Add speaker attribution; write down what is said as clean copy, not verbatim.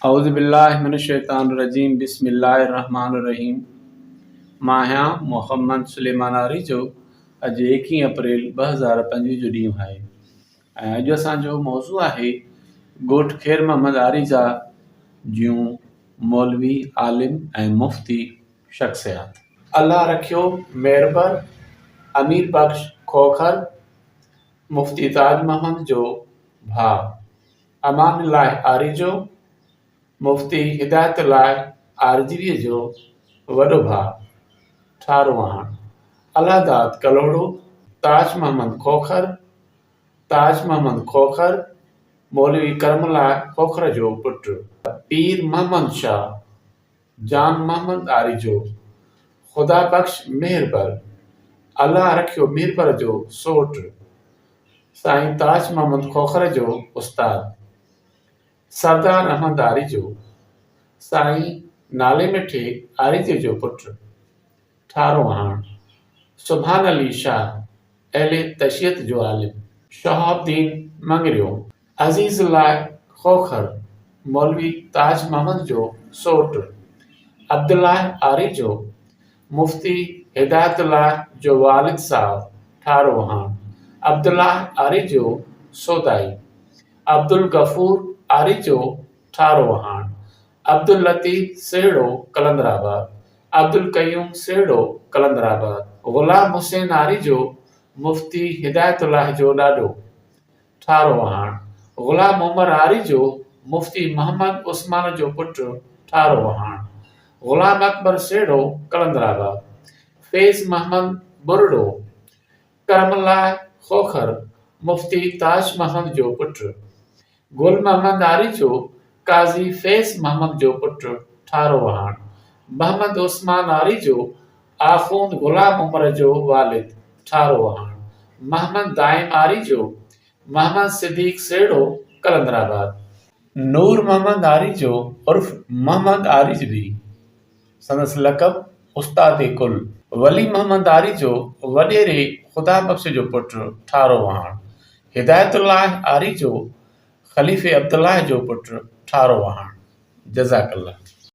Speaker 1: औज़ु बिल्लाहि मिनश्शैतानिर्रजीम बिस्मिल्लाहिर्रहमानिर्रहीम। मां आहियां मोहम्मद सुलेमान आरिजो। अॼु 21 अप्रैल 2025 जो ॾींहुं आहे ऐं अॼु असांजो मौज़ू आहे ॻोठ ख़ैर मोहम्मद आरिजा जूं मौलवी आलिम ऐं मुफ़्ती शख़्सियात। अल्लाह रखियो मेहरबान अमीर बख्श खोखर मुफ़्ती ताज मोहम्मद जो भाउ, अमानुल्लाह आरिजो मुफ़्ती हिदायतुल्लाह आरिजवीअ जो वॾो भाउ, ठारोहाण अलादात कलोड़ो ताज मोहम्मद खोखर मौलवी करमुल्लाह खोखर जो पुटु, पीर मोहम्मद शाह जान मोहम्मद आरिजो ख़ुदा बख्श मेहरबर अल्लाह रखियो मीरबर जो सोट, साईं ताज मोहम्मद खोखर जो उस्ताद, सरदार अहमद आरिजो साईं नाले मिठे आरिजे जो पुटु, ठारोहाण सुभान अली शाह अहले तशियत जो आलिम, शहाबुद्दीन मंगरियो अज़ीज़ुल्लाह खोखर मौलवी ताज मोहम्मद जो सोट, अब्दुल्लाह आरिजो मुफ़्ती हिदायतुल्लाह जो वालिद साहब, ठारोहाण अब्दुल्लाह आरिजो सोदाई, अब्दुल गफूर आरिजो ठारोहाण, अब्दुल लतीफ़ सेहड़ो कलंदराबाद, अब्दुल कयूम सेहड़ो कलंदराबाद, ग़ुलाम हुसैन आरिजो मुफ़्ती हिदायतुल्लाह जो ॾाॾो, ठारोहाण ग़ुलाम उमर आरिजो मुफ़्ती मोहम्मद उस्मान जो पुटु, ठारोहाण ग़ुलाम अकबर सेहड़ो कलंदराबाद, फैज़ मोहम्मद बुरड़ो करमुल्लाह खोखर मुफ़्ती ताज मोहम्मद जो पुटु, गुल मोहम्मद आरिजो काज़ी फैज़ मोहम्मद जो पुटु, ठारोहाण मोहम्मद उस्मान आरिजो आख़ूंद ग़ुलाम उमर जो वालिद, ठारोहाण मोहम्मद दाइम आरिजो मोहम्मद सिद्दीक़ सेहड़ो कलंदराबाद, नूर मोहम्मद आरिजो उर्फ़ मोहम्मद आरिजवी संदसि लक़ब उस्ताद कुल, वली मोहम्मद आरिजो वॾेरे ख़ुदा बख्श जो पुटु, ठारोहाण हिदायतुल्लाह आरिजो ख़लीफ़े अब्दुल्लाह जो पुटु, ठारोहाण। जज़ाकल्लाह।